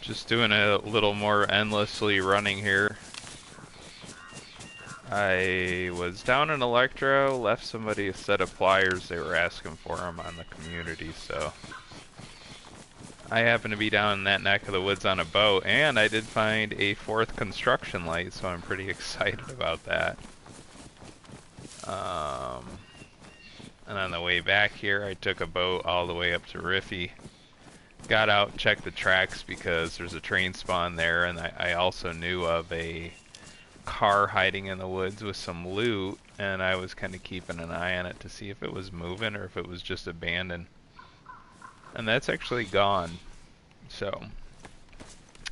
Just doing a little more endlessly running here. I was down in Electro, left somebody a set of pliers. They were asking for them on the community, so I happened to be down in that neck of the woods on a boat, and I did find a fourth construction light, so I'm pretty excited about that. And on the way back here, I took a boat all the way up to Riffy. Got out, checked the tracks because there's a train spawn there, and I also knew of a car hiding in the woods with some loot, and I was kind of keeping an eye on it to see if it was moving or if it was just abandoned. And that's actually gone, so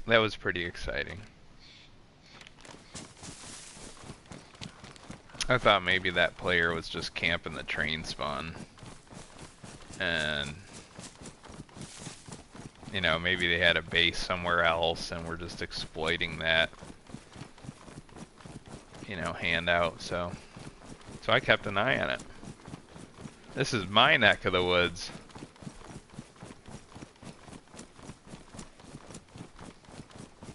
that was pretty exciting. I thought maybe that player was just camping the train spawn, and you know, maybe they had a base somewhere else and we're just exploiting that, you know, handout. So I kept an eye on it. This is my neck of the woods.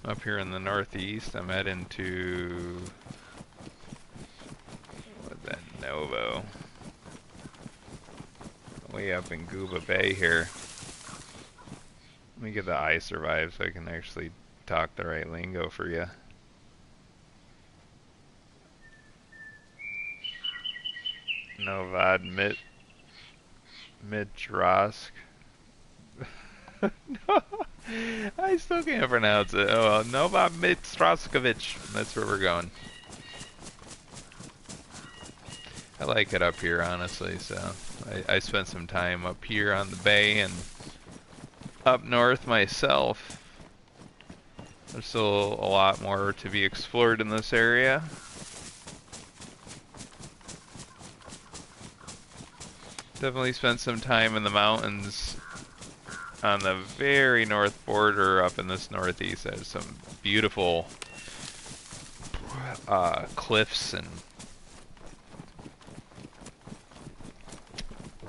Up here in the northeast, I'm heading to, what's that, Novo? Way up in Gooba Bay here. Let me get the I survive so I can actually talk the right lingo for you. Novad Mitrosk. No, I still can't pronounce it. Oh well, Novad Mitroskovic. That's where we're going. I like it up here, honestly, so I spent some time up here on the bay and up north myself. There's still a lot more to be explored in this area. Definitely spent some time in the mountains on the very north border up in this northeast. There's some beautiful cliffs and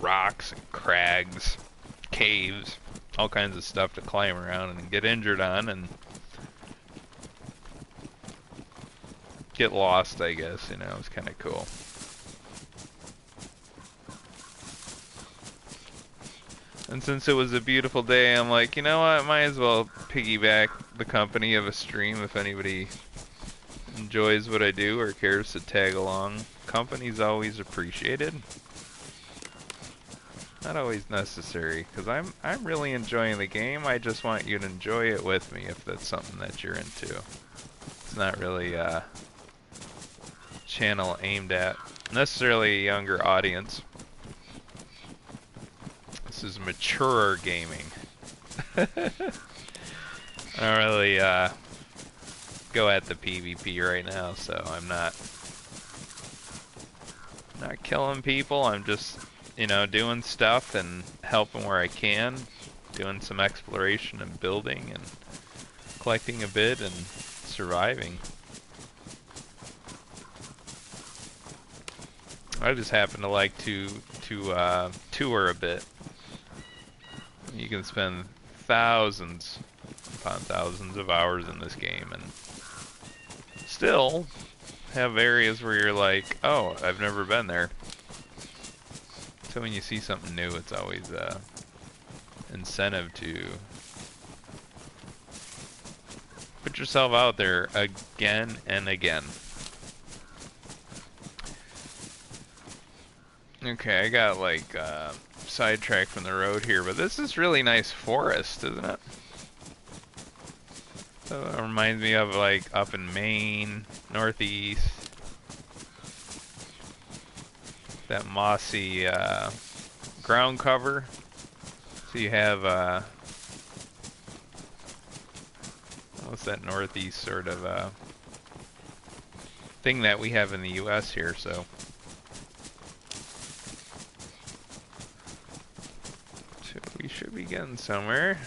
rocks and crags, caves, all kinds of stuff to climb around and get injured on and get lost, I guess, you know. It's kind of cool. And since it was a beautiful day, I'm like, you know what, might as well piggyback the company of a stream if anybody enjoys what I do or cares to tag along. Company's always appreciated. Not always necessary, because I'm really enjoying the game. I just want you to enjoy it with me if that's something that you're into. It's not really a channel aimed at necessarily a younger audience. This is mature gaming. I don't really go at the PvP right now, so I'm not killing people. I'm just, you know, doing stuff and helping where I can, doing some exploration and building and collecting a bit and surviving. I just happen to like to tour a bit. You can spend thousands upon thousands of hours in this game and still have areas where you're like, oh, I've never been there. So when you see something new, it's always incentive to put yourself out there again and again. Okay, I got like sidetracked from the road here, but this is really nice forest, isn't it? So it reminds me of like up in Maine, northeast. That mossy ground cover. So you have what's that northeast sort of thing that we have in the US here, so we should be getting somewhere.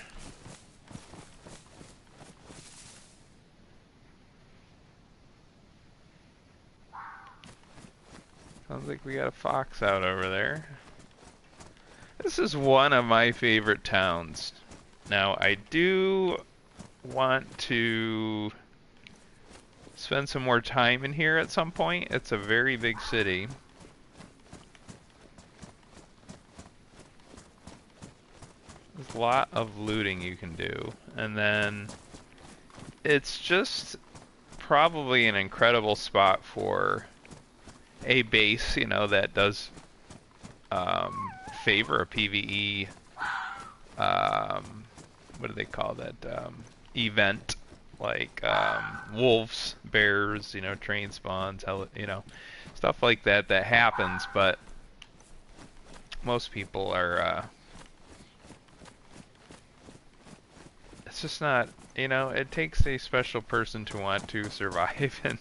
Sounds like we got a fox out over there. This is one of my favorite towns. Now, I do want to spend some more time in here at some point. It's a very big city. There's a lot of looting you can do. And then it's just probably an incredible spot for a base, you know, that does favor a PvE, what do they call that, event, like wolves, bears, you know, train spawns, you know, stuff like that that happens, but most people are, it's just not, you know, it takes a special person to want to survive in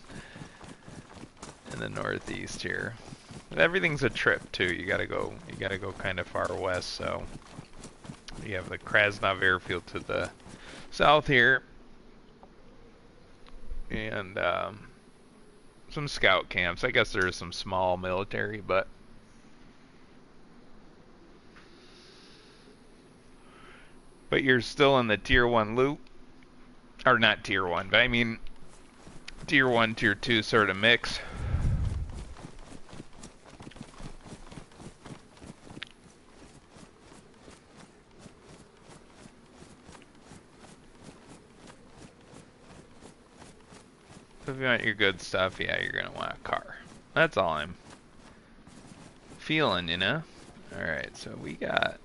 the Northeast here. But everything's a trip too. You gotta go kind of far west. So you have the Krasnov airfield to the south here, and some scout camps. I guess there's some small military, but you're still in the tier 1 loot, or not tier 1, but I mean tier 1, tier 2 sort of mix. So if you want your good stuff, yeah, you're gonna want a car. That's all I'm feeling, you know? Alright, so we got...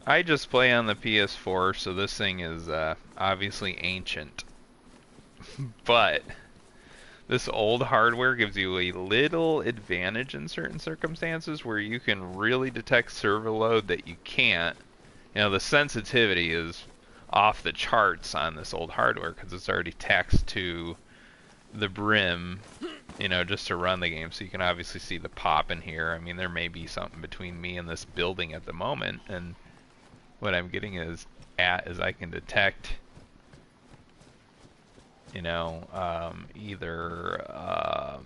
I just play on the PS4, so this thing is obviously ancient. But this old hardware gives you a little advantage in certain circumstances where you can really detect server load that you can't. You know, the sensitivity is off the charts on this old hardware because it's already taxed to the brim, you know, just to run the game. So you can obviously see the pop in here. I mean, there may be something between me and this building at the moment, and what I'm getting is I can detect, you know, either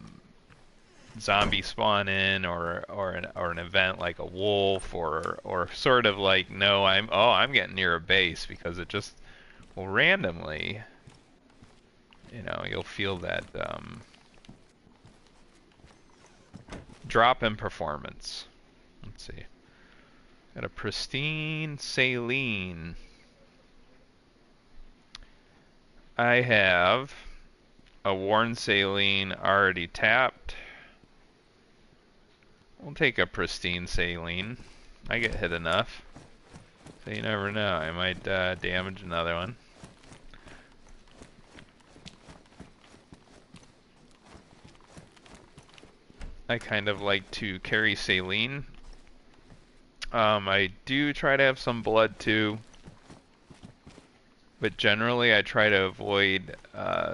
zombie spawn in or an event like a wolf or sort of like, no, I'm getting near a base, because it just will randomly, you know, you'll feel that drop in performance. Let's see. Got a pristine saline. I have a worn saline already tapped. We'll take a pristine saline. I get hit enough, so you never know. I might damage another one. I kind of like to carry saline. I do try to have some blood too, but generally I try to avoid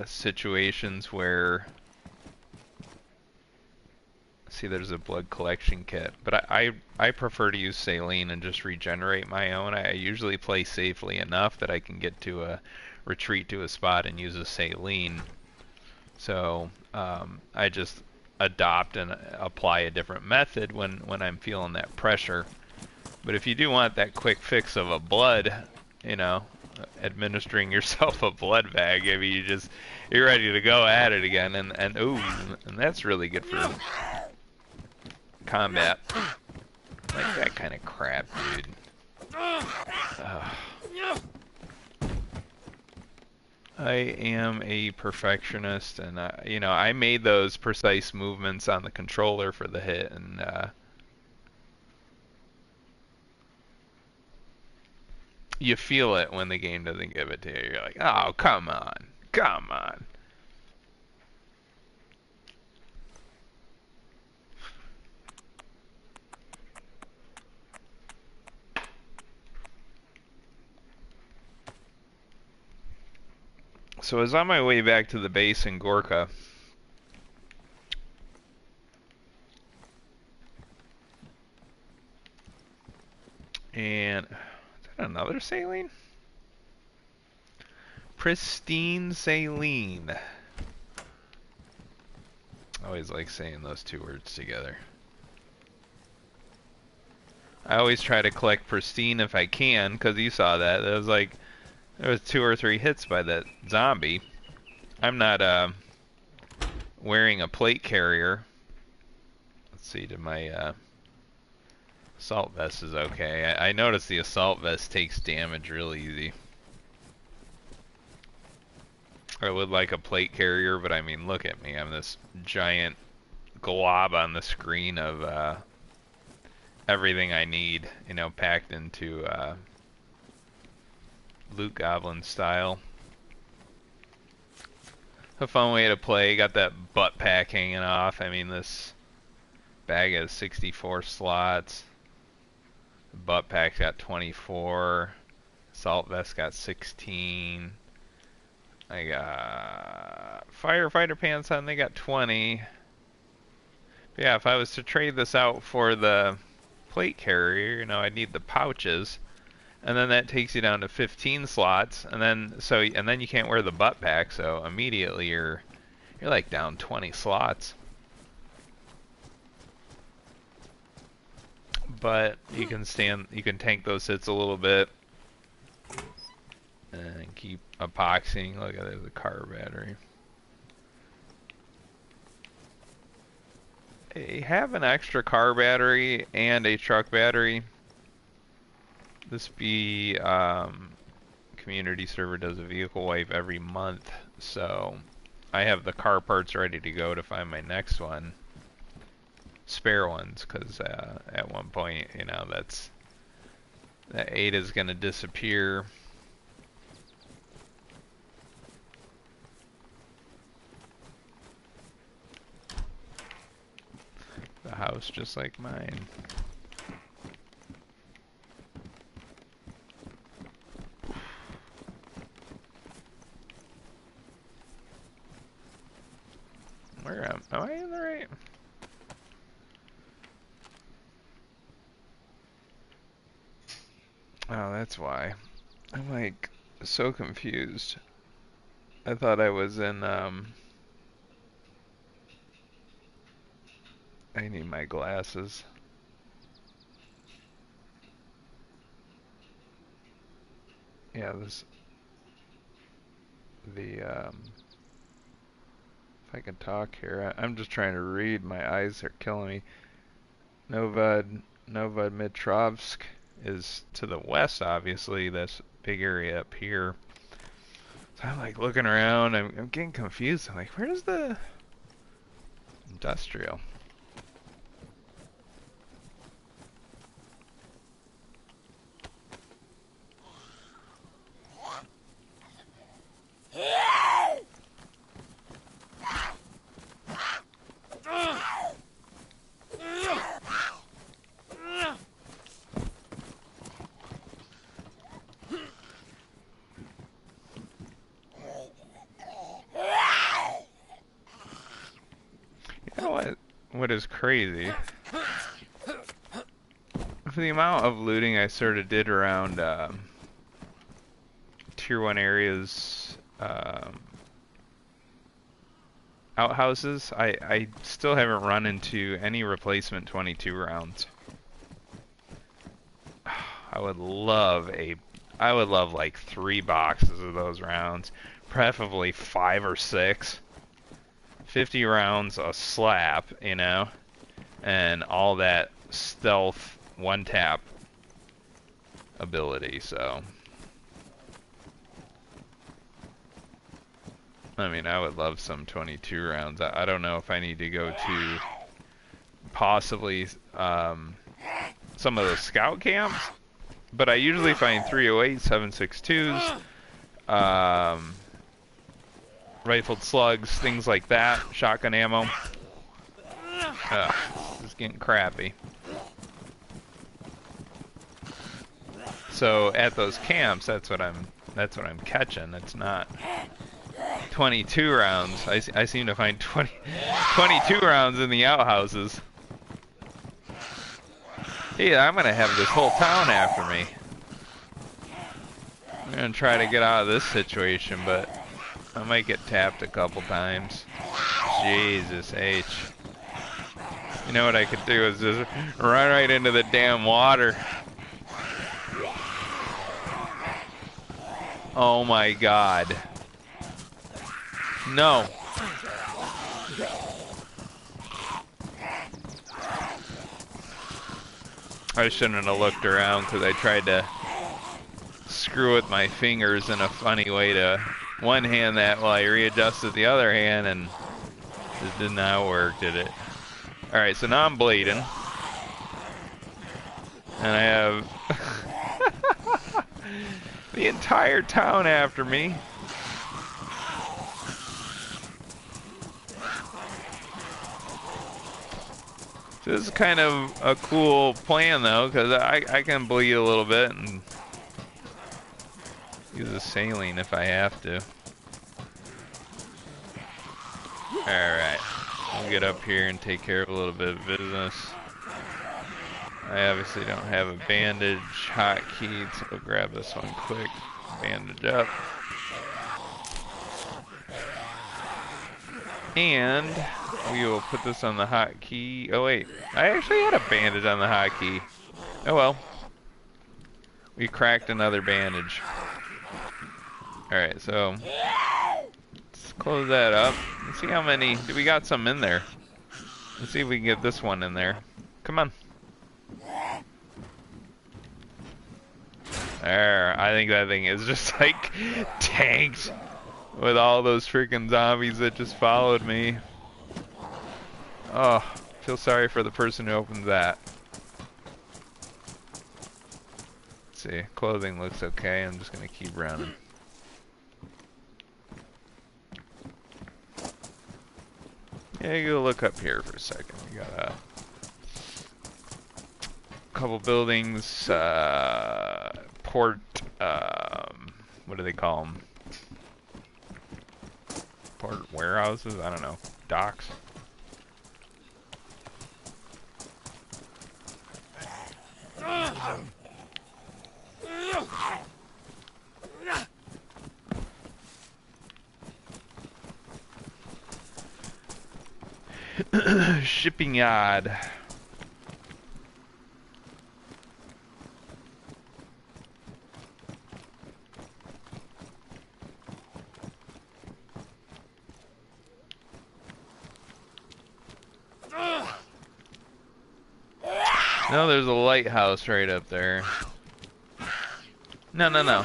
situations where, see, there's a blood collection kit, but I prefer to use saline and just regenerate my own. I usually play safely enough that I can get to a retreat to a spot and use a saline. So I just adopt and apply a different method when I'm feeling that pressure. But if you do want that quick fix of a blood, you know, administering yourself a blood bag, I mean, you're ready to go at it again, and ooh, and that's really good for combat. Like that kind of crap, dude. I am a perfectionist, and you know, I made those precise movements on the controller for the hit, and you feel it when the game doesn't give it to you. You're like, oh, come on, come on. So I was on my way back to the base in Gorka. And is that another saline? Pristine saline. I always like saying those two words together. I always try to collect pristine if I can, because you saw that. It was like, there was 2 or 3 hits by that zombie. I'm not wearing a plate carrier. Let's see, did my assault vest is okay. I noticed the assault vest takes damage real easy. I would like a plate carrier, but I mean, look at me. I'm this giant glob on the screen of everything I need, you know, packed into Loot Goblin style. A fun way to play. Got that butt pack hanging off. I mean, this bag has 64 slots. The butt pack's got 24. Assault vest got 16. I got firefighter pants on. They got 20. But yeah, if I was to trade this out for the plate carrier, you know, I'd need the pouches. And then that takes you down to 15 slots, and then you can't wear the butt pack, so immediately you're like down 20 slots. But you can tank those hits a little bit and keep epoxying. Look at it, the car battery. Have an extra car battery and a truck battery. This community server does a vehicle wipe every month, so I have the car parts ready to go to find my next one. Spare ones, because at one point, you know, that 8 is going to disappear. The house just like mine. Where am I in the right? Oh, that's why. I'm like so confused. I thought I was in I need my glasses. Yeah, if I can talk here. I'm just trying to read. My eyes are killing me. Novomitrovsk is to the west, obviously. That's a big area up here. So I'm like looking around. I'm getting confused. I'm like, where's the industrial? You know what is crazy? For the amount of looting I sort of did around tier 1 areas, outhouses, I still haven't run into any replacement 22 rounds. I would love like 3 boxes of those rounds, preferably 5 or 6. 50 rounds a slap, you know, and all that stealth one-tap ability, so. I mean, I would love some 22 rounds. I don't know if I need to go to possibly some of the scout camps, but I usually find 308, 7.62s, rifled slugs, things like that, shotgun ammo. This is getting crappy. So at those camps, that's what I'm catching. It's not 22 rounds. I seem to find 22 rounds in the outhouses. Yeah, I'm gonna have this whole town after me. I'm gonna try to get out of this situation, but I might get tapped a couple times. Jesus H. You know what I could do is just run right into the damn water. Oh my god. No. I shouldn't have looked around because I tried to screw with my fingers in a funny way to one hand that while I readjusted the other hand, and it did not work, did it? Alright, so now I'm bleeding. And I have the entire town after me. So this is kind of a cool plan though, because I can bleed a little bit and use a saline if I have to. Alright, I'll get up here and take care of a little bit of business. I obviously don't have a bandage hotkey, so I'll grab this one quick. Bandage up. And we will put this on the hotkey. Oh wait, I actually had a bandage on the hotkey. Oh well. We cracked another bandage. Alright, so let's close that up. Let's see how many. We got some in there. Let's see if we can get this one in there. Come on. There, I think that thing is just like tanked with all those freaking zombies that just followed me. Oh, feel sorry for the person who opened that. Let's see, clothing looks okay. I'm just gonna keep running. Yeah, you go look up here for a second. We got a couple buildings, port, what do they call them? Port warehouses? I don't know. Docks? Shipping yard. No, there's a lighthouse right up there. No. I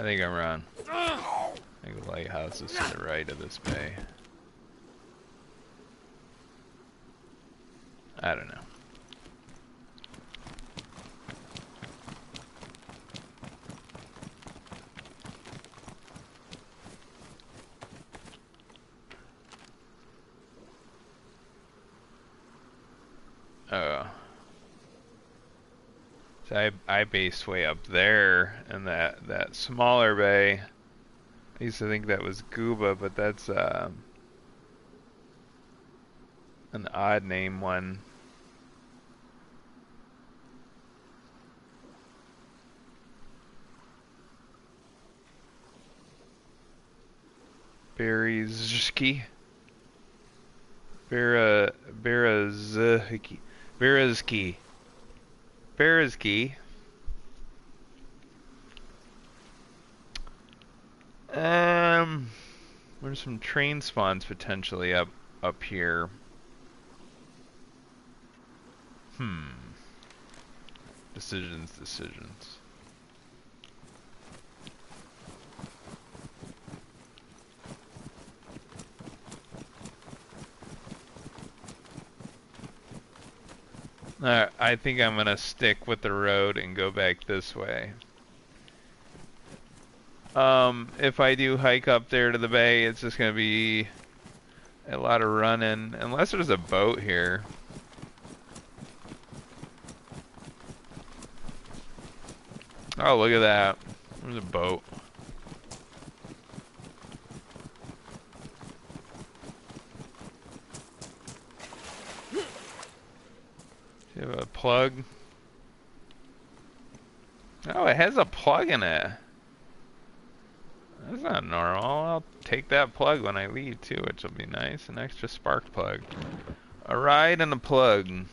think I'm wrong. I think the lighthouse is to the right of this bay. I don't know. Oh. So I based way up there in that smaller bay. I used to think that was Gooba, but that's an odd name one. Berizki. Berizki. There's some train spawns potentially up here. Decisions. I think I'm gonna stick with the road and go back this way. If I do hike up there to the bay, it's just gonna be a lot of running, unless there's a boat here. Oh, look at that. There's a boat. Do you have a plug? Oh, it has a plug in it. That's not normal. I'll take that plug when I leave too, which will be nice. An extra spark plug. A ride and a plug.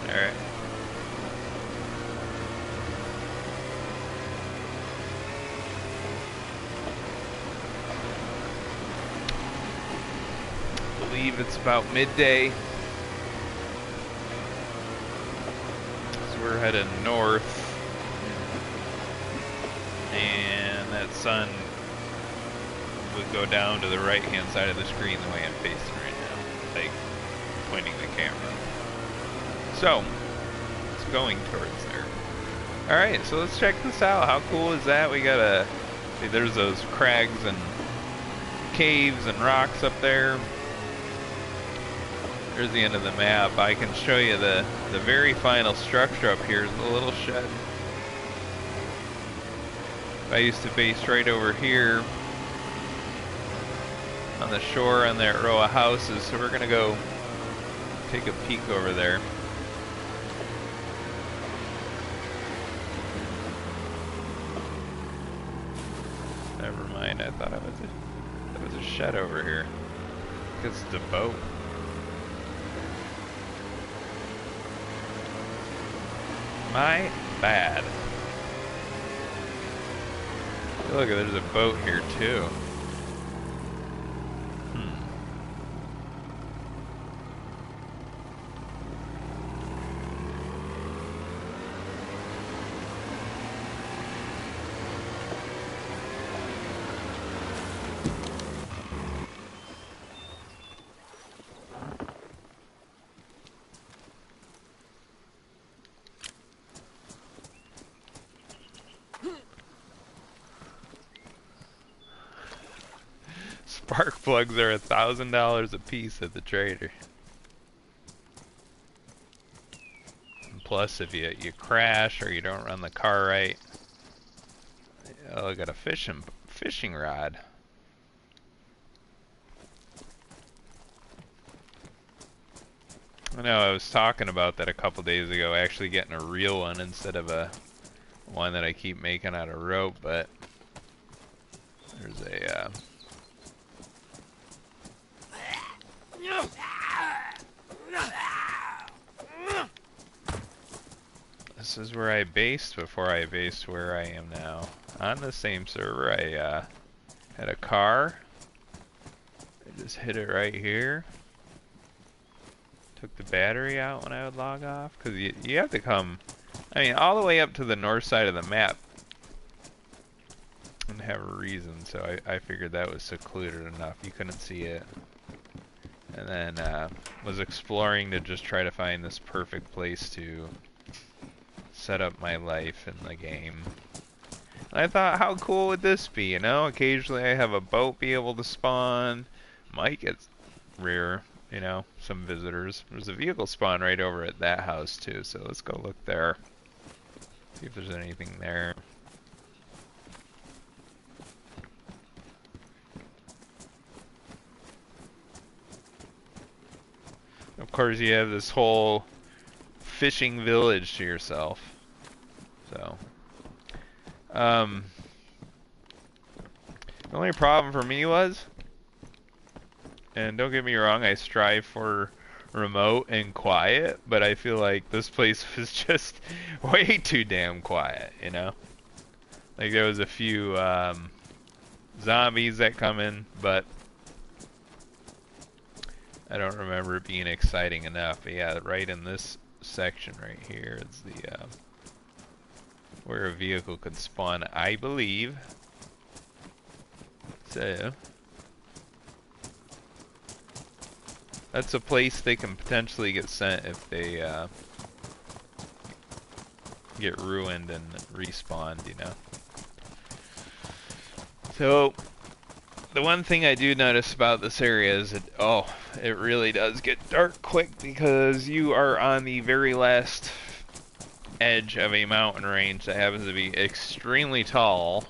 Alright. I believe it's about midday. So we're heading north. And that sun would go down to the right hand side of the screen the way I'm facing right now. Like pointing the camera. So, it's going towards there. Alright, so let's check this out. How cool is that? We got a... See, there's those crags and caves and rocks up there. There's the end of the map. I can show you the very final structure up here is the little shed. I used to base right over here on the shore on that row of houses, so we're gonna go take a peek over there. Never mind, I thought it was a shed over here. It's the boat. My bad. Look, there's a boat here too. Spark plugs are $1,000 a piece at the trader. And plus, if you crash or you don't run the car right, oh, I got a fishing rod. I know I was talking about that a couple days ago, actually getting a real one instead of a one that I keep making out of rope, but there's a this is where I based before I based where I am now. On the same server, I had a car. I just hit it right here. Took the battery out when I would log off. Because you have to come, I mean, all the way up to the north side of the map. And have a reason, so I figured that was secluded enough. You couldn't see it. And then was exploring to just try to find this perfect place to set up my life in the game. And I thought, how cool would this be, you know? Occasionally I have a boat be able to spawn. Might get rare, you know, some visitors. There's a vehicle spawn right over at that house too, so let's go look there. See if there's anything there. Of course, you have this whole fishing village to yourself. So, the only problem for me was, and don't get me wrong, I strive for remote and quiet, but I feel like this place was just way too damn quiet, you know? Like there was a few zombies that come in, but I don't remember it being exciting enough. But yeah, right in this section right here is the where a vehicle could spawn, I believe. So That's a place they can potentially get sent if they get ruined and respawned, you know. So the one thing I do notice about this area is it really does get dark quick because you are on the very last edge of a mountain range that happens to be extremely tall.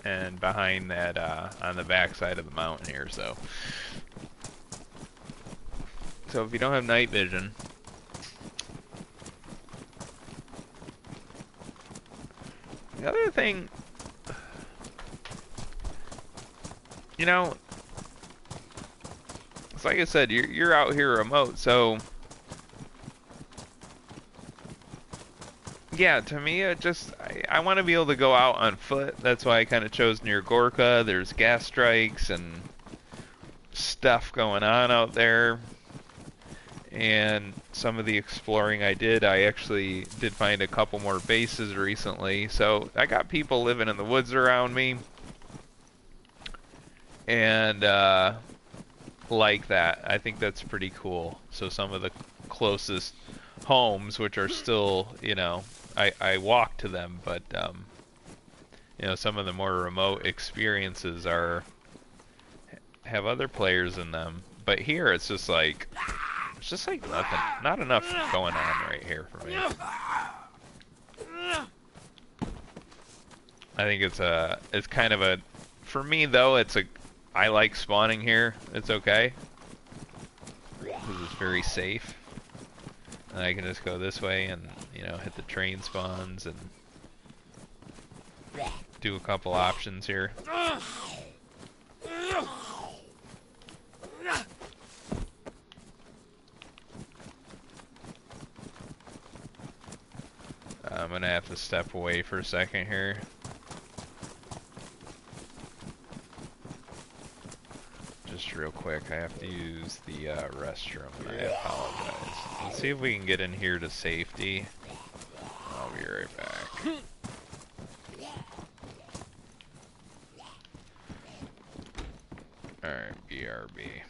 And behind that, on the back side of the mountain here, so if you don't have night vision, the other thing, you know, it's like I said, you're out here remote, so yeah, to me, I want to be able to go out on foot. That's why I kind of chose near Gorka. There's gas strikes and stuff going on out there. And some of the exploring I did, I actually did find a couple more bases recently. So I got people living in the woods around me. And like that. I think that's pretty cool. So some of the closest homes, which are still, you know, I walk to them, but you know, some of the more remote experiences have other players in them. But here it's just like nothing, not enough going on right here for me. I think it's kind of a, for me though, I like spawning here. It's okay because it's very safe. And I can just go this way and, you know, hit the train spawns and do a couple options here. I'm gonna have to step away for a second here. Just real quick, I have to use the restroom, and I apologize. Let's see if we can get in here to safety. I'll be right back. Alright, BRB.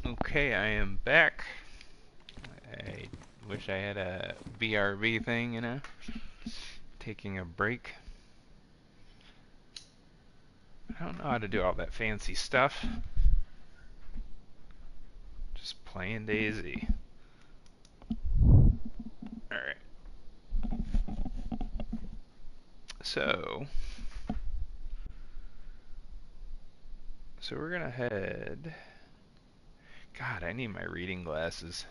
Okay, I am back. I wish I had a BRB thing, you know, taking a break. I don't know how to do all that fancy stuff. Just playing DayZ. Alright. So we're gonna head. God, I need my reading glasses.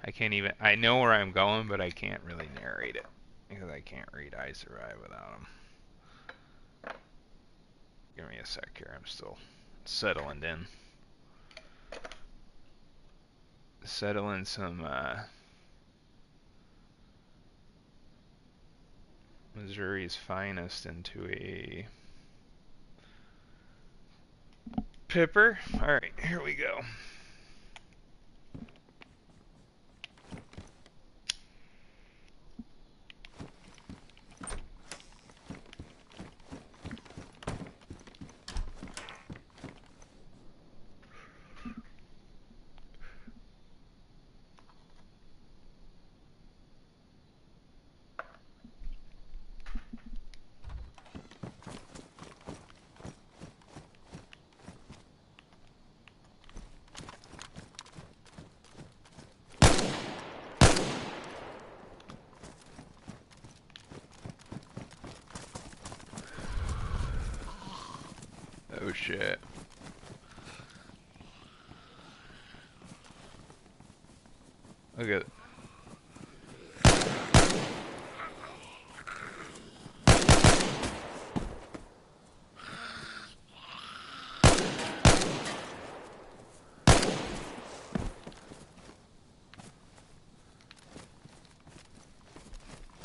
I know where I'm going, but I can't really narrate it because I can't read I Survive without them. Give me a sec here, I'm still settling in. Settling some Missouri's finest into a pipper. Alright, here we go. Oh shit. Look at.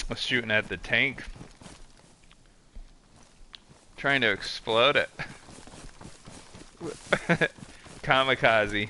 I was shooting at the tank. Trying to explode it. Kamikaze.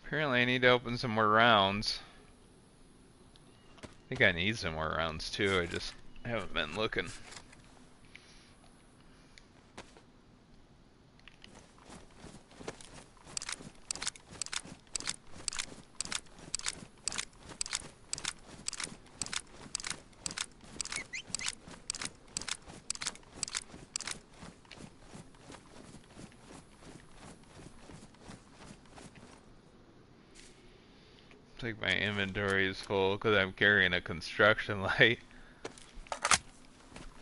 Apparently I need to open some more rounds. I think I need some more rounds too, I just haven't been looking. Like my inventory is full because I'm carrying a construction light.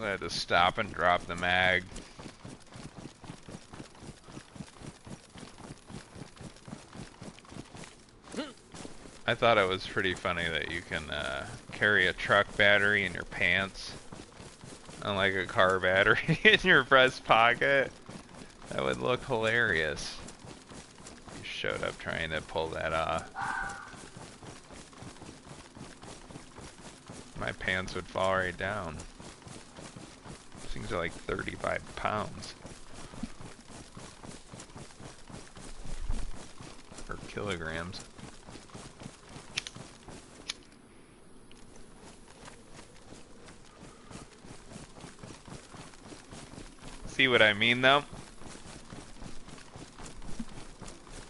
I had to stop and drop the mag. I thought it was pretty funny that you can carry a truck battery in your pants, unlike a car battery in your breast pocket. That would look hilarious. You showed up trying to pull that off. My pants would fall right down. These things are like 35 pounds. Or kilograms. See what I mean though?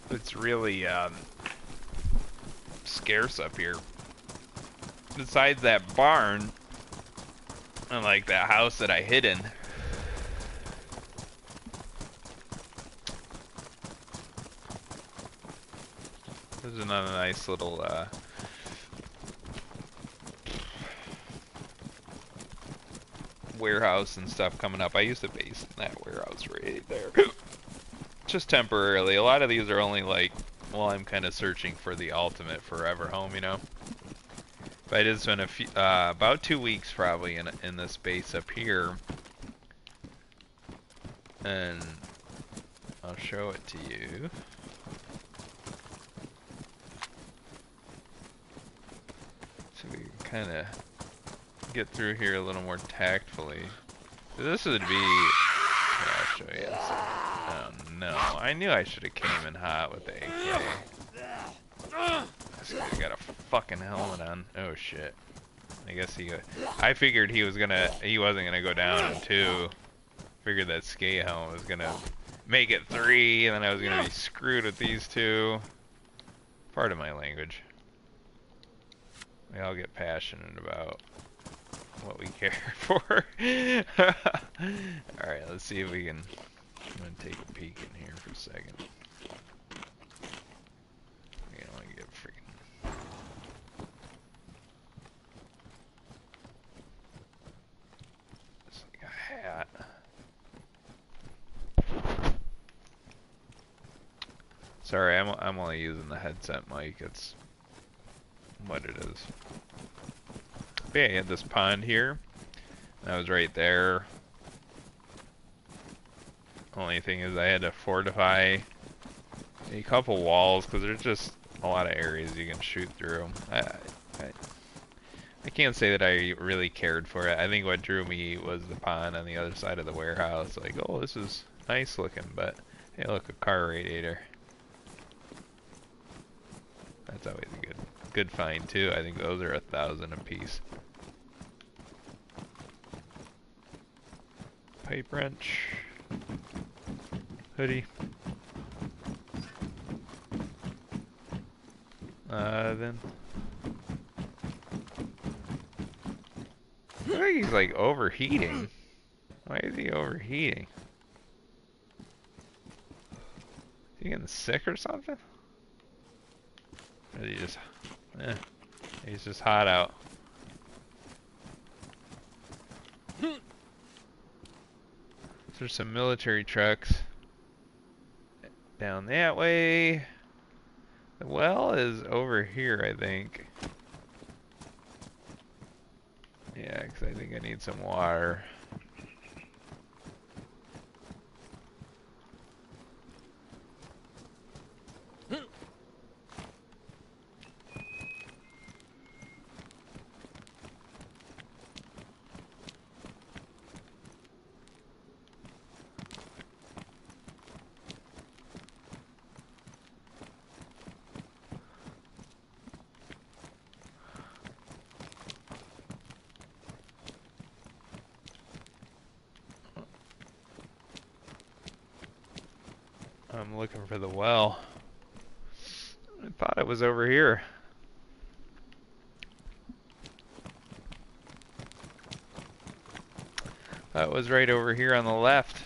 It's really scarce up here. Besides that barn, and like that house that I hid in. There's another nice little warehouse and stuff coming up. I used to base in that warehouse right there. Just temporarily. A lot of these are only like, well, I'm kind of searching for the ultimate forever home, you know? But I did spend a few, about 2 weeks probably in this base up here, and I'll show it to you. So we can kind of get through here a little more tactfully. This would be. Here, I'll show you. Oh no! I knew I should have came in hot with the AK. This guy got a fucking helmet on. Oh shit. I guess I figured he wasn't gonna go down in 2. Figured that skate helmet was gonna make it 3, and then I was gonna be screwed with these 2. Part of my language. We all get passionate about what we care for. Alright, let's see if we can. I'm gonna take a peek in here for a second. I don't want to get freaking. It's like a hat. Sorry, I'm only using the headset mic. It's what it is. But yeah, I had this pond here. That was right there. Only thing is I had to fortify a couple walls because there's just a lot of areas you can shoot through. I can't say that I really cared for it. I think what drew me was the pond on the other side of the warehouse. Like, oh, this is nice looking, but hey, look, a car radiator. That's always a good find too. I think those are 1,000 a piece. Pipe wrench. Hoodie. Then I think he's like overheating. Why is he overheating? Is he getting sick or something? Or is he just, eh, he's just hot out. There's some military trucks down that way. The well is over here, I think. Yeah, because I think I need some water. I'm looking for the well. I thought it was over here. That was right over here on the left.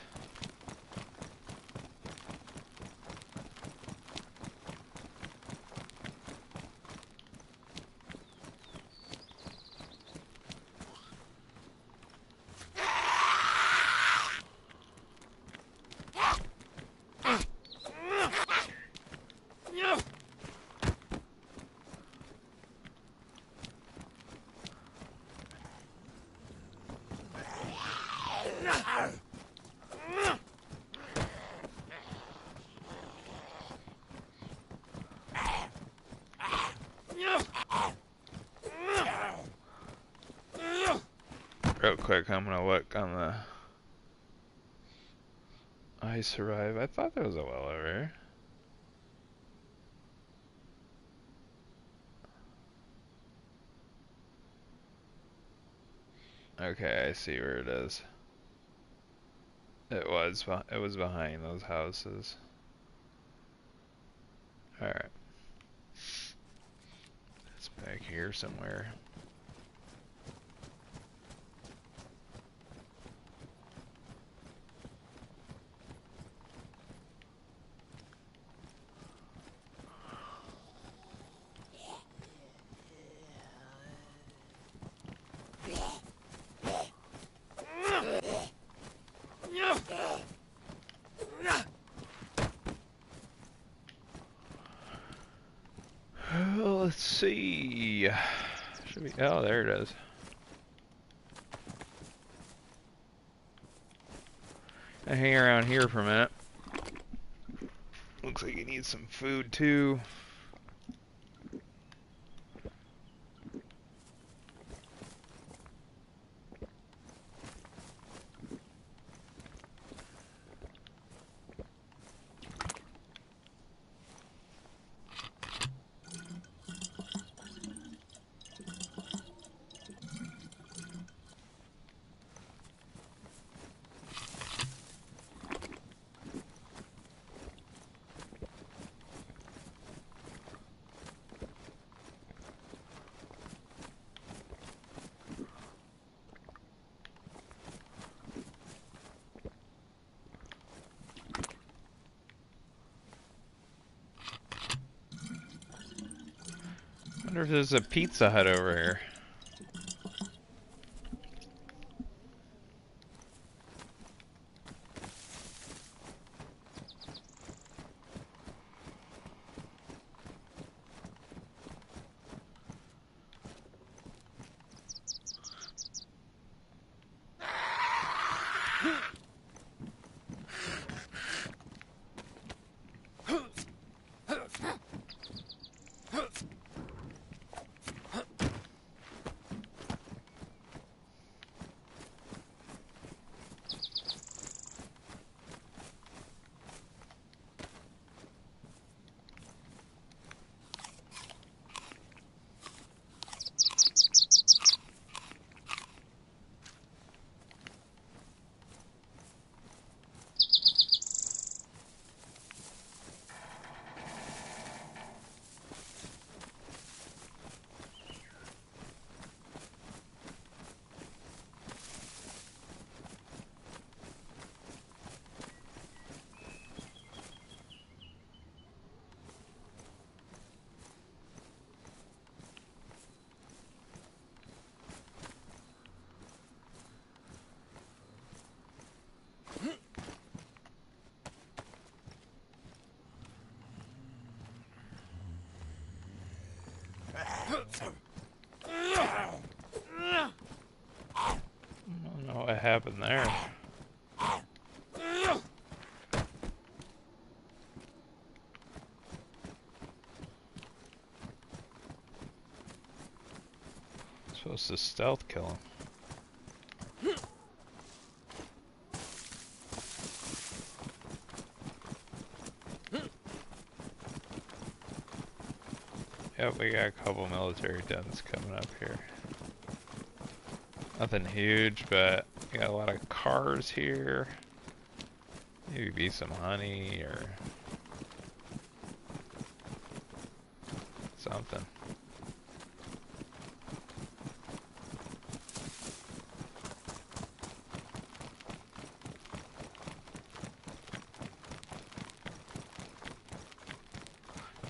Real quick, I'm gonna look on the I survive. I thought there was a well over here. Okay, I see where it is. It was behind those houses. Alright. It's back here somewhere. Let's see. Should be. Oh, there it is. I hang around here for a minute. Looks like you need some food too. I wonder if there's a Pizza Hut over here. I don't know what happened there. Supposed to stealth kill him. Yep, we got a couple military dens coming up here. Nothing huge, but we got a lot of cars here. Maybe some honey or something.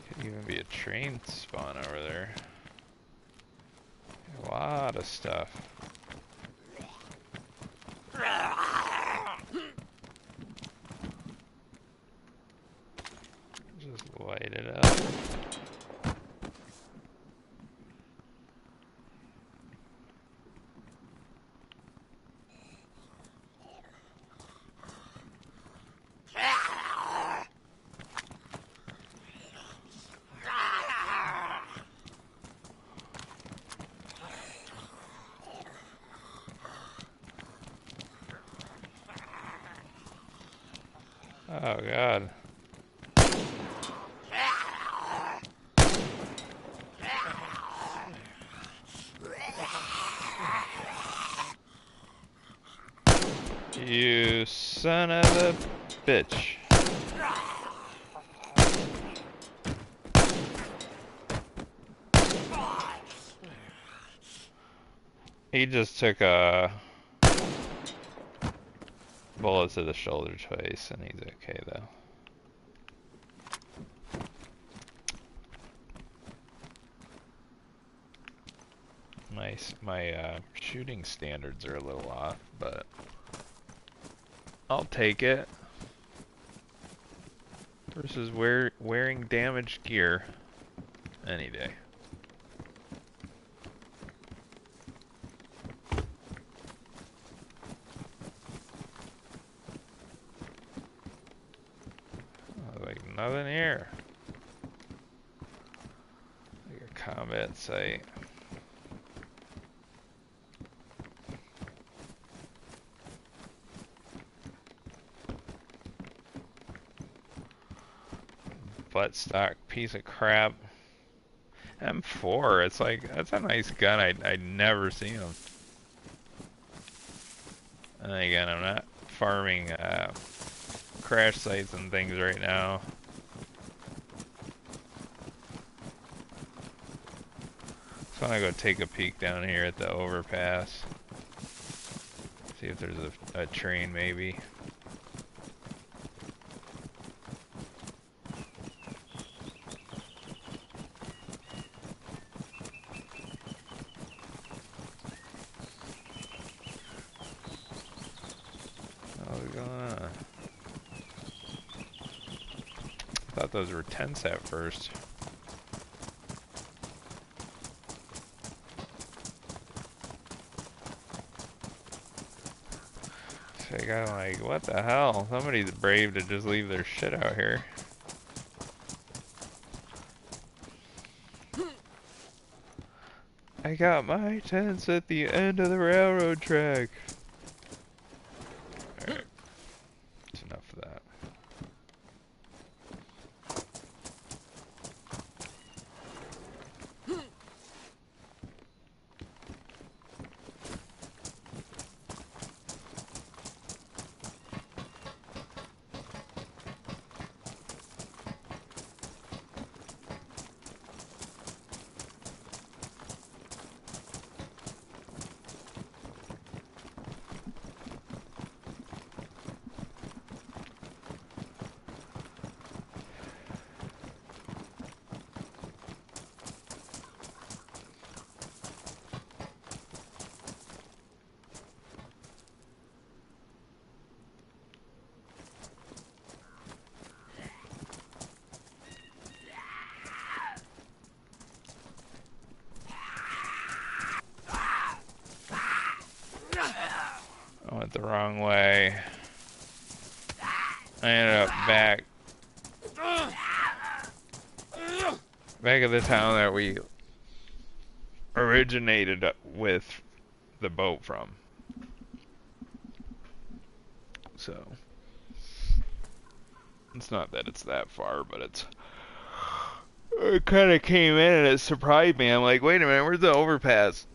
Could even be a train spawn over there. A lot of stuff. Just light it up. Oh God. You son of a bitch. He just took a bullet to the shoulder twice, and he's okay though. My shooting standards are a little off, but I'll take it. Versus wearing damaged gear any day. Like nothing here. Like a combat site. Buttstock piece of crap. M4, it's like, that's a nice gun. I'd never seen them. And again, I'm not farming crash sites and things right now. So I'm gonna go take a peek down here at the overpass. See if there's a train maybe. I thought those were tents at first. So I got like, what the hell? Somebody's brave to just leave their shit out here. I got my tents at the end of the railroad track. Alright. That's enough of that. the wrong way. I ended up back of the town that we originated with the boat from. So it's not that it's that far, but it kind of came in and it surprised me. I'm like, wait a minute, where's the overpass?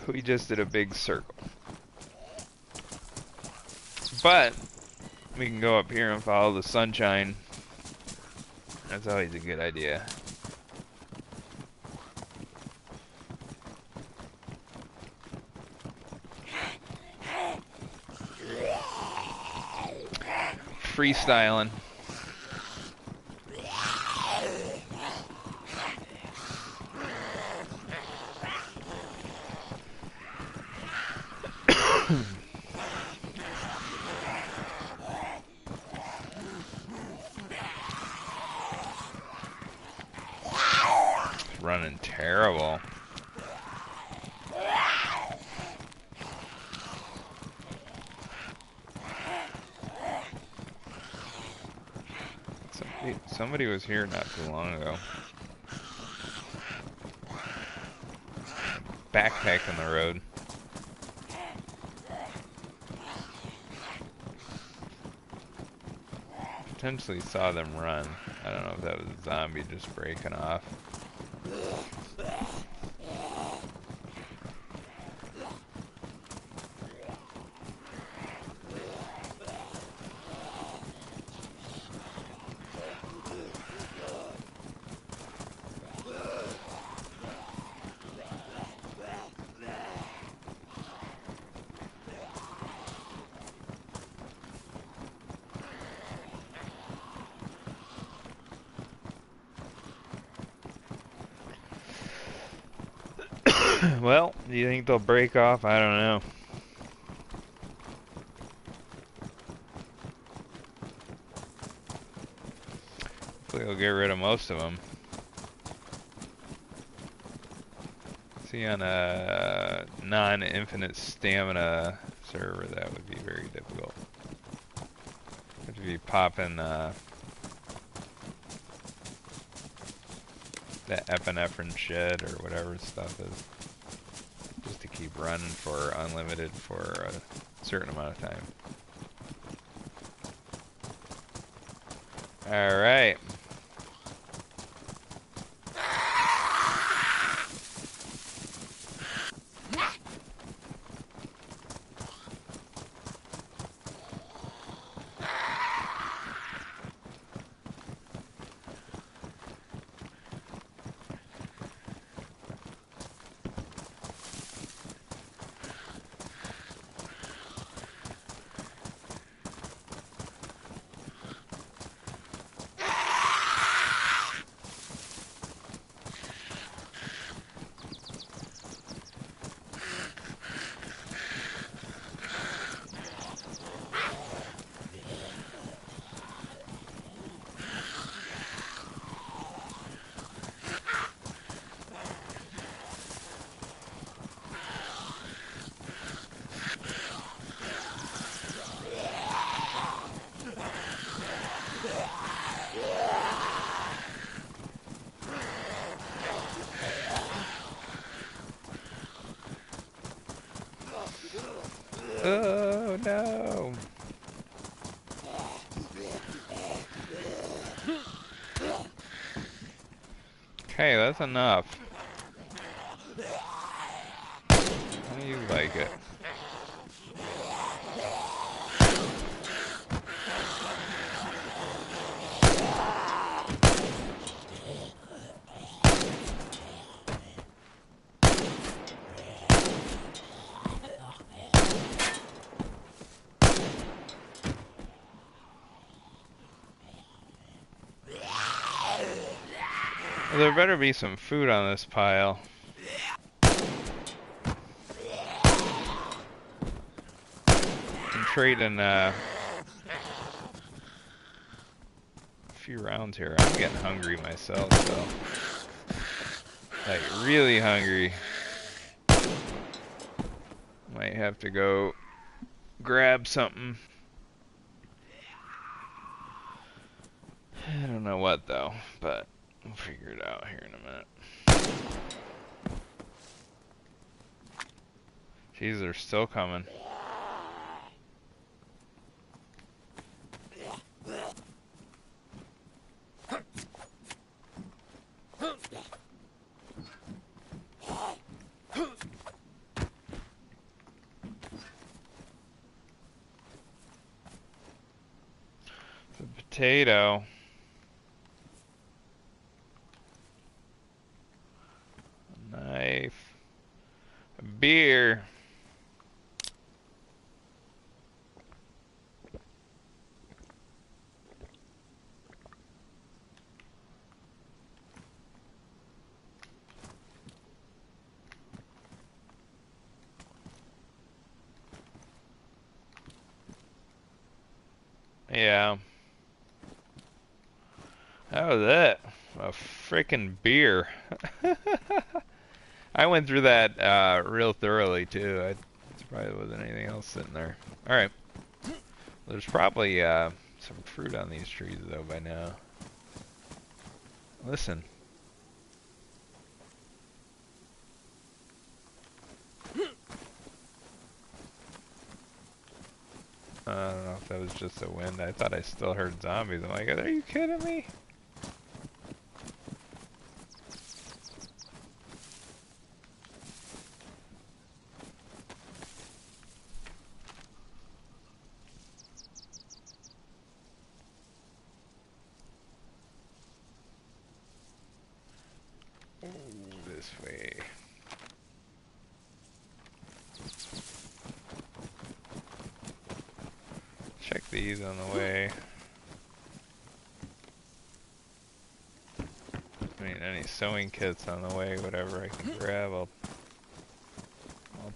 We just did a big circle. But we can go up here and follow the sunshine. That's always a good idea. Freestyling. Running terrible. Somebody was here not too long ago. Backpack on the road. Potentially saw them run. I don't know if that was a zombie just breaking off. Well, do you think they'll break off? I don't know. Hopefully we'll get rid of most of them. See, on a non-infinite stamina server, that would be very difficult. Have to be popping that epinephrine shit or whatever stuff is. Just to keep running for unlimited for a certain amount of time. Alright. Oh no! Okay, that's enough. How do you like it? Well, there better be some food on this pile. I'm trading a few rounds here. I'm getting hungry myself, so like really hungry. Might have to go grab something. I don't know what though, but we'll figure it out here in a minute. Jeez, they're still coming. The potato. A knife. A beer. Yeah. How was that? A freaking beer. I went through that real thoroughly too. There probably wasn't anything else sitting there. Alright. There's probably some fruit on these trees though by now. Listen. I don't know if that was just the wind. I thought I still heard zombies. I'm like, are you kidding me? Ooh, this way. Check these on the way. I mean, any sewing kits on the way, whatever I can grab, I'll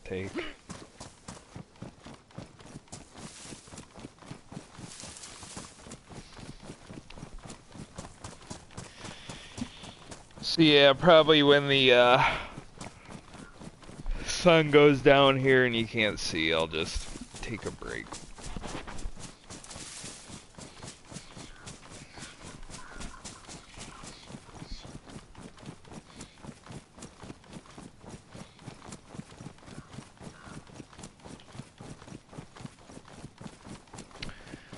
take. So yeah, probably when the sun goes down here and you can't see, I'll just take a break.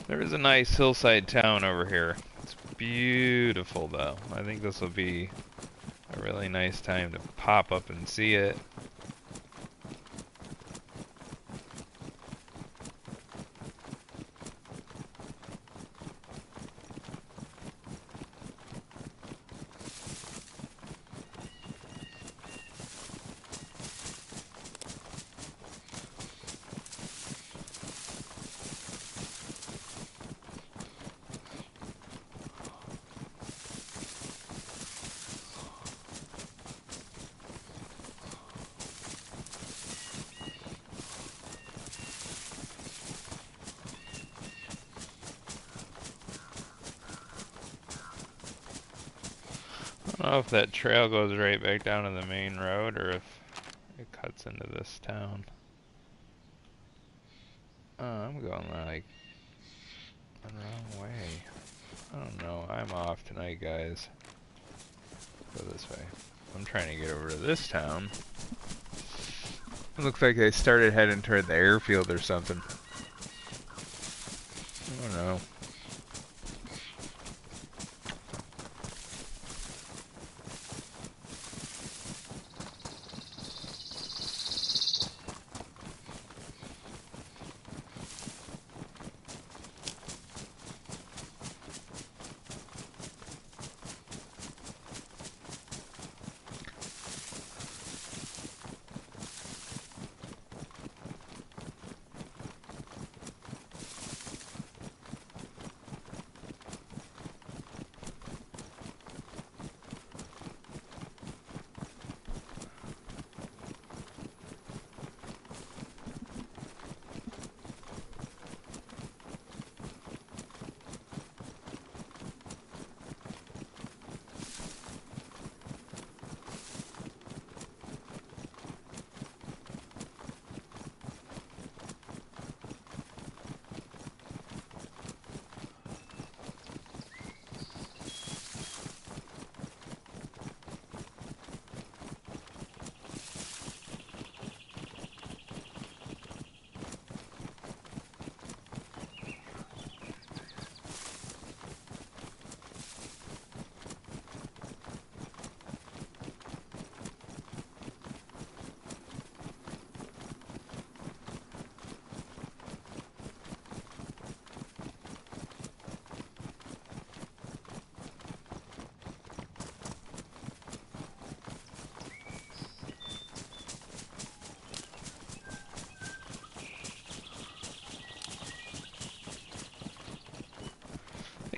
There is a nice hillside town over here. It's beautiful though. I think this will be a really nice time to pop up and see it. I don't know if that trail goes right back down to the main road or if it cuts into this town. Oh, I'm going like the wrong way. I don't know. I'm off tonight, guys. Go this way. I'm trying to get over to this town. It looks like they started heading toward the airfield or something. I don't know.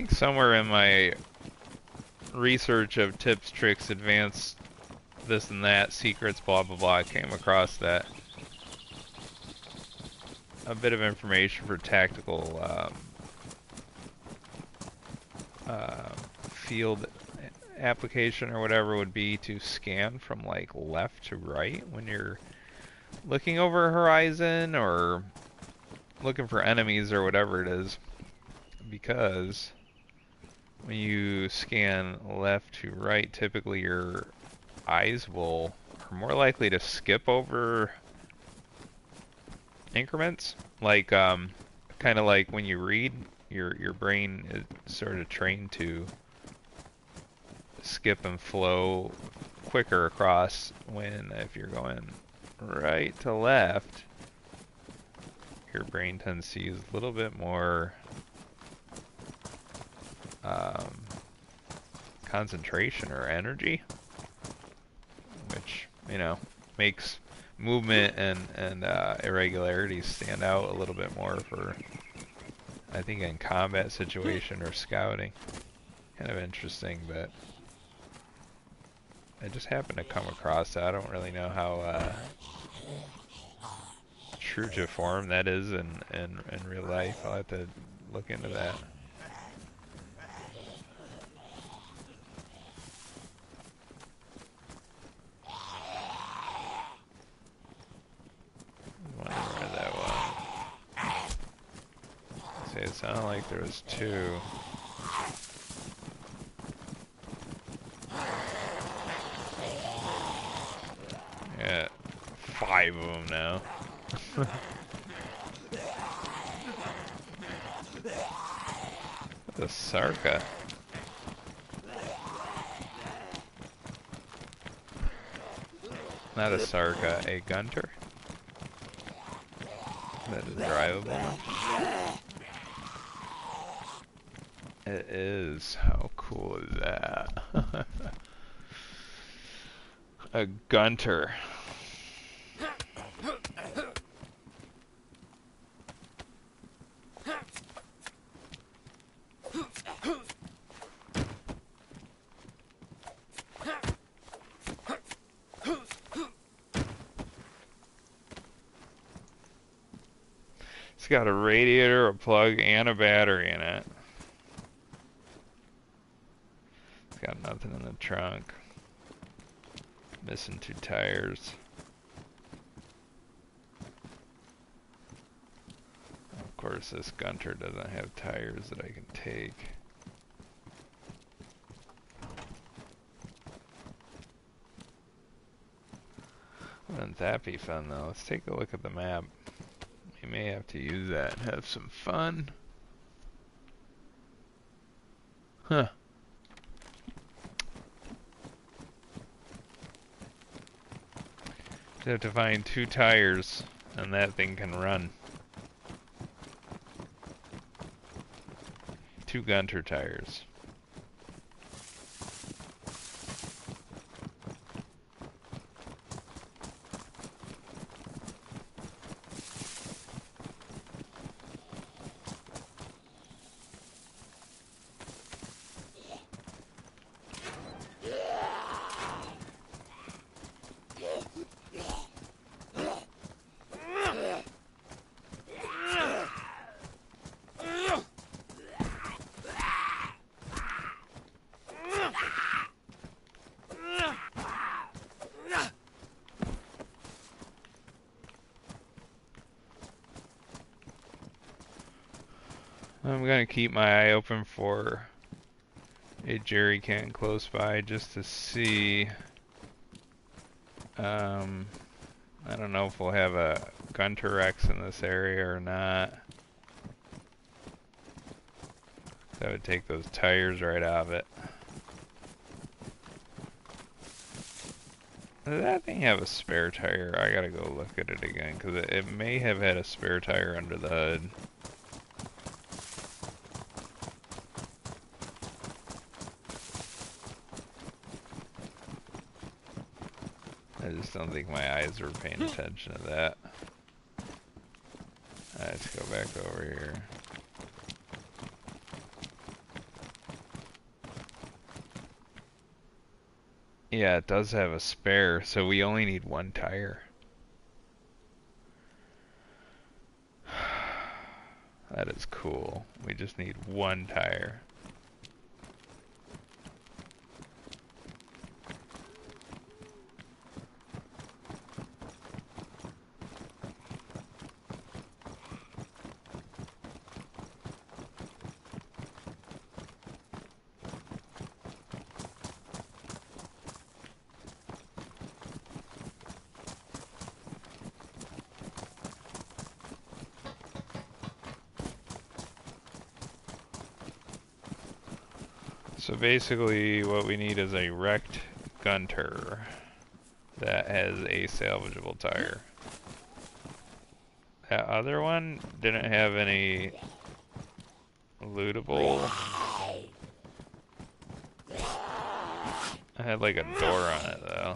think somewhere in my research of tips, tricks, advanced this and that, secrets, blah blah blah, I came across that. A bit of information for tactical field application or whatever would be to scan from like left to right when you're looking over a horizon or looking for enemies or whatever it is, because when you scan left to right, typically your eyes are more likely to skip over increments, like kind of like when you read, your brain is sort of trained to skip and flow quicker across. When if you're going right to left, your brain tends to use a little bit more concentration or energy, which, you know, makes movement and irregularities stand out a little bit more for, I think, in combat situation or scouting. Kind of interesting, but I just happened to come across that. I don't really know how true to form that is in real life. I'll have to look into that. I wonder where that was. See, it sounded like there was two. Yeah, 5 of them now. The Sarka. Not a Sarka, a Gunter. That is drivable. It is. How cool is that? A Gunter. It's got a radiator, a plug, and a battery in it. It's got nothing in the trunk. Missing 2 tires. Of course, this Gunter doesn't have tires that I can take. Wouldn't that be fun though? Let's take a look at the map. We may have to use that and have some fun. Huh. You have to find 2 tires and that thing can run. 2 Gunter tires. I'm gonna keep my eye open for a jerry can close by just to see. I don't know if we'll have a Gunter X in this area or not. That would take those tires right out of it. Does that thing have a spare tire? I gotta go look at it again, because it may have had a spare tire under the hood. I just don't think my eyes were paying attention to that. Let's go back over here. Yeah, it does have a spare, so we only need one tire. That is cool. We just need one tire. So basically what we need is a wrecked gunter that has a salvageable tire. That other one didn't have any lootable. I had like a door on it though.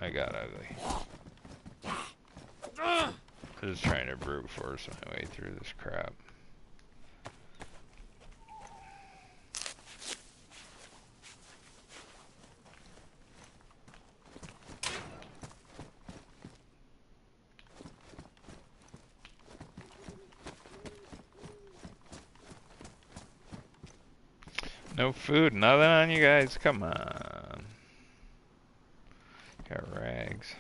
I got ugly. I'm just trying to brute force my way through this crap. No food, nothing on you guys, come on. Got rags.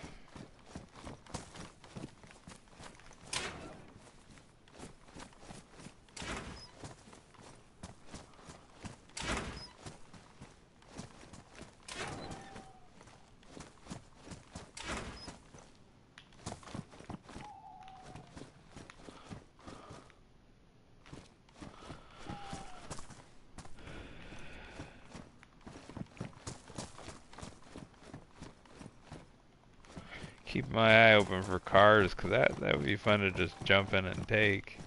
Keep my eye open for cars, cause that would be fun to just jump in and take.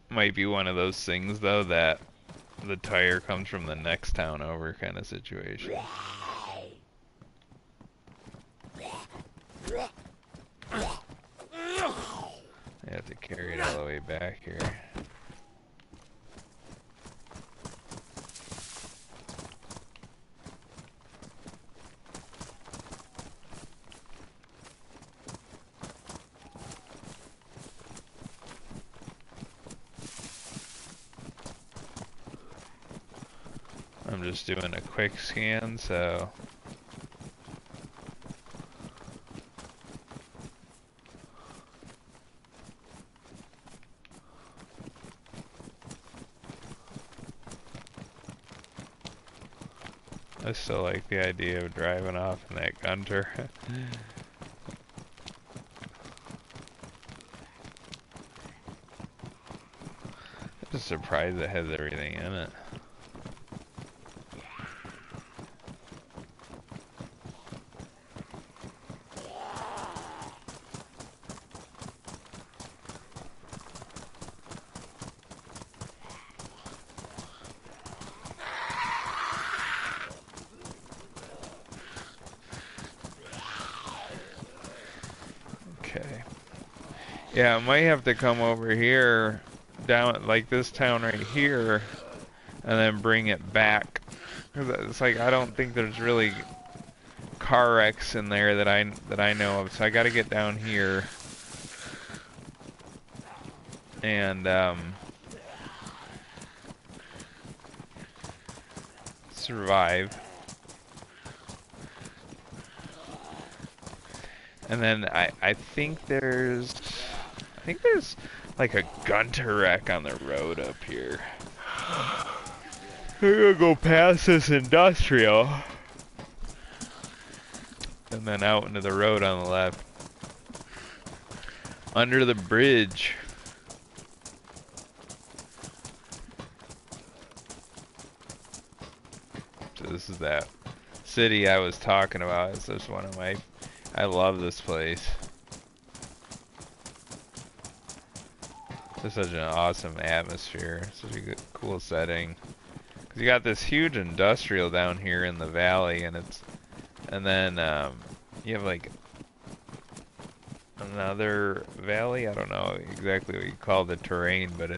Might be one of those things though that the tire comes from the next town over kind of situation. I have to carry it all the way back here. I'm just doing a quick scan, so I still like the idea of driving off in that gunter. I'm just surprised it has everything in it. Yeah, I might have to come over here, down like this town right here, and then bring it back. 'Cause it's like I don't think there's really car wrecks in there that I know of. So I got to get down here and survive. And then I think there's like a gunter wreck on the road up here. We're gonna go past this industrial and then out into the road on the left. Under the bridge. So this is that city I was talking about. It's just one of my, I love this place. Just such an awesome atmosphere. Such a good, cool setting. Cause you got this huge industrial down here in the valley, and then you have like another valley. I don't know exactly what you call the terrain, but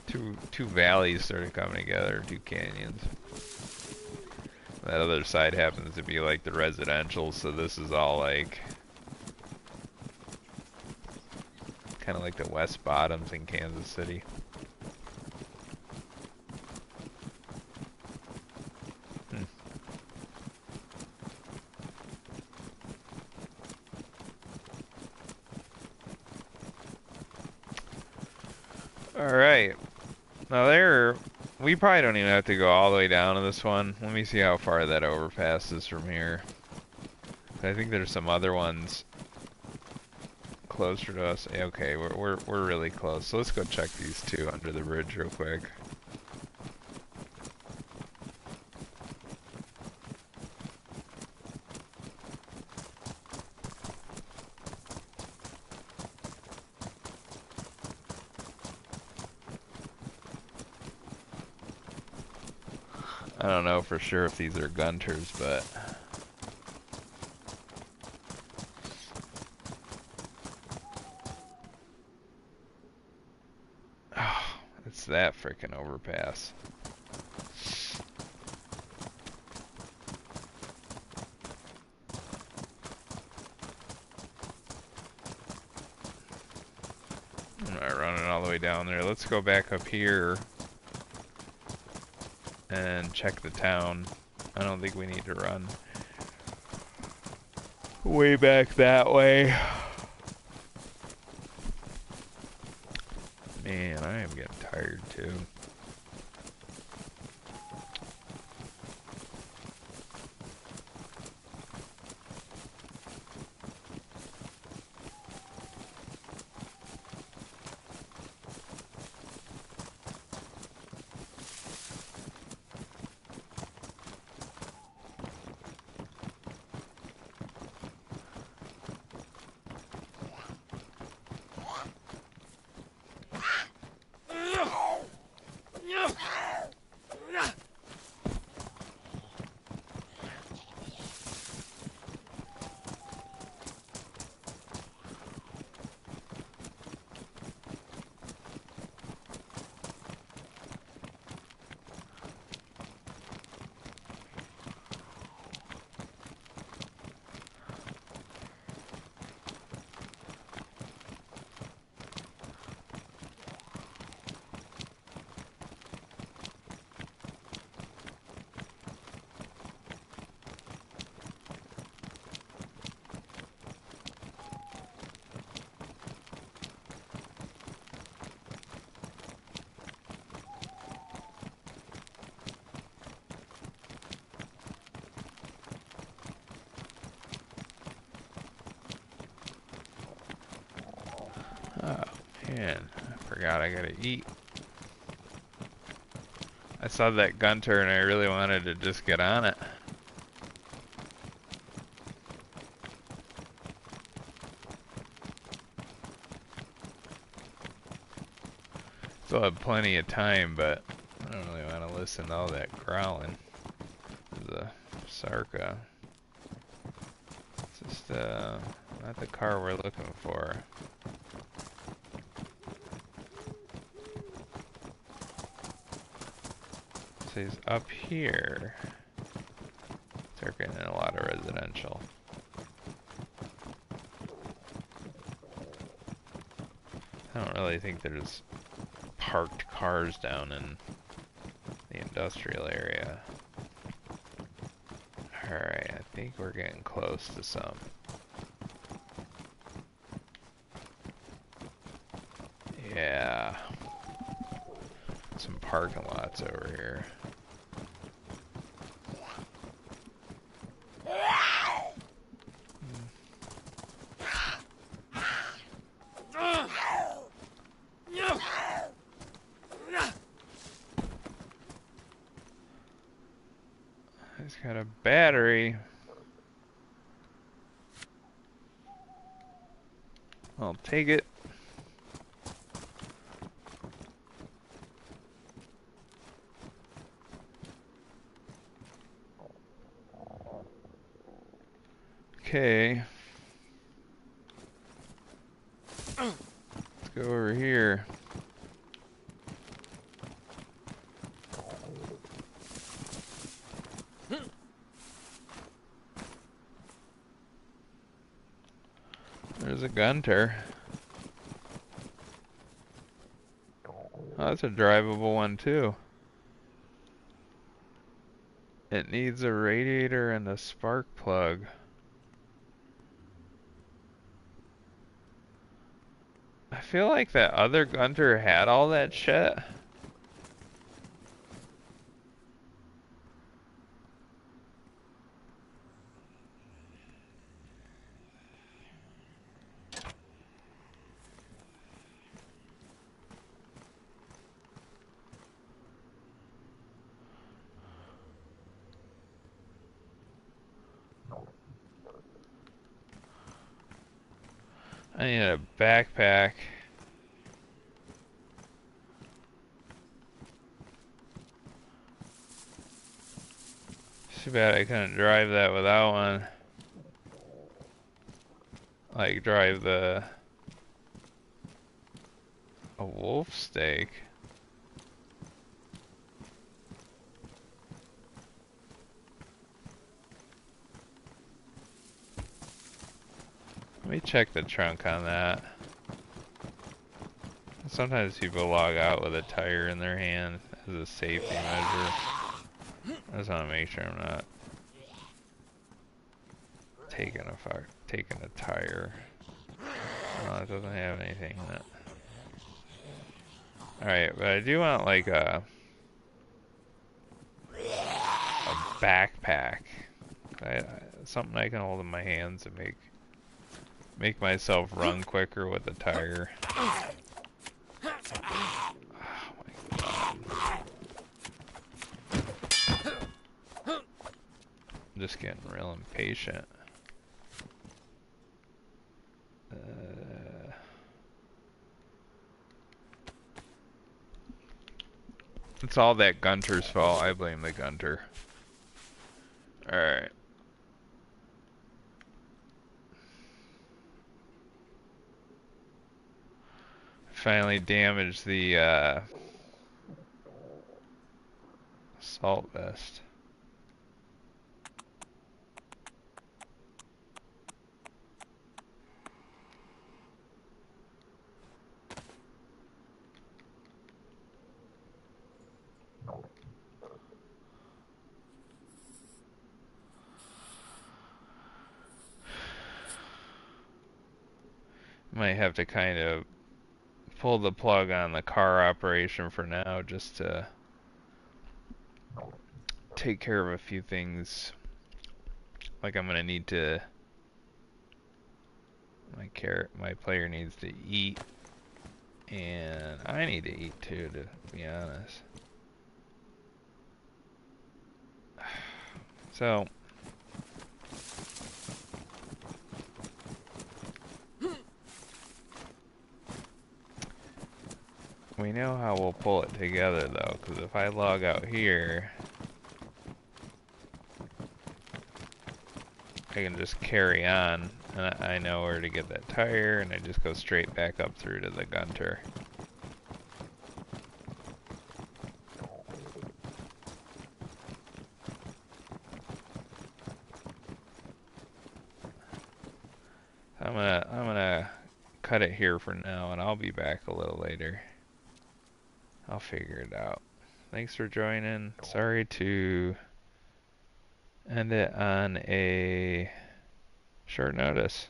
two valleys started coming together, two canyons. That other side happens to be like the residential, so this is all like kind of like the West Bottoms in Kansas City. Alright. Now we probably don't even have to go all the way down to this one. Let me see how far that overpass is from here. I think there's some other ones closer to us. Okay, we're really close. So let's go check these two under the bridge real quick. I don't know for sure if these are Gunters, but oh, it's that freaking overpass. I'm not running all the way down there. Let's go back up here and check the town. I don't think we need to run way back that way. Man, I am getting tired too. Oh, man, I forgot I gotta eat. I saw that Gunter and I really wanted to just get on it. Still have plenty of time, but I don't really want to listen to all that growling. The Sarka. It's just, not the car we're looking for. So he's up here. They're getting a lot of residential. I don't really think there's parked cars down in the industrial area. Alright, I think we're getting close to some. Yeah. Some parking lots over here. He's got a battery. I'll take it. Okay. Let's go over here. There's a gunter. Oh, that's a drivable one too. It needs a radiator and a spark plug. I feel like that other gunter had all that shit. I need a backpack. Too bad I couldn't drive that without one. Like drive a wolf steak. Let me check the trunk on that. Sometimes people log out with a tire in their hand as a safety measure. I just want to make sure I'm not taking a tire. No, it doesn't have anything in it. Alright, but I do want like a backpack. Something I can hold in my hands and make myself run quicker with a tire. Oh my god. I'm just getting real impatient. It's all that gunter's fault. I blame the gunter. Alright. Finally damaged the assault vest. Might have to kind of pull the plug on the car operation for now just to take care of a few things. Like I'm gonna need to my player needs to eat, and I need to eat too, to be honest. So we know how we'll pull it together though, because if I log out here, I can just carry on, and I know where to get that tire, and I just go straight back up through to the gunter. I'm gonna cut it here for now, and I'll be back a little later. I'll figure it out. Thanks for joining. Sorry to end it on a short notice.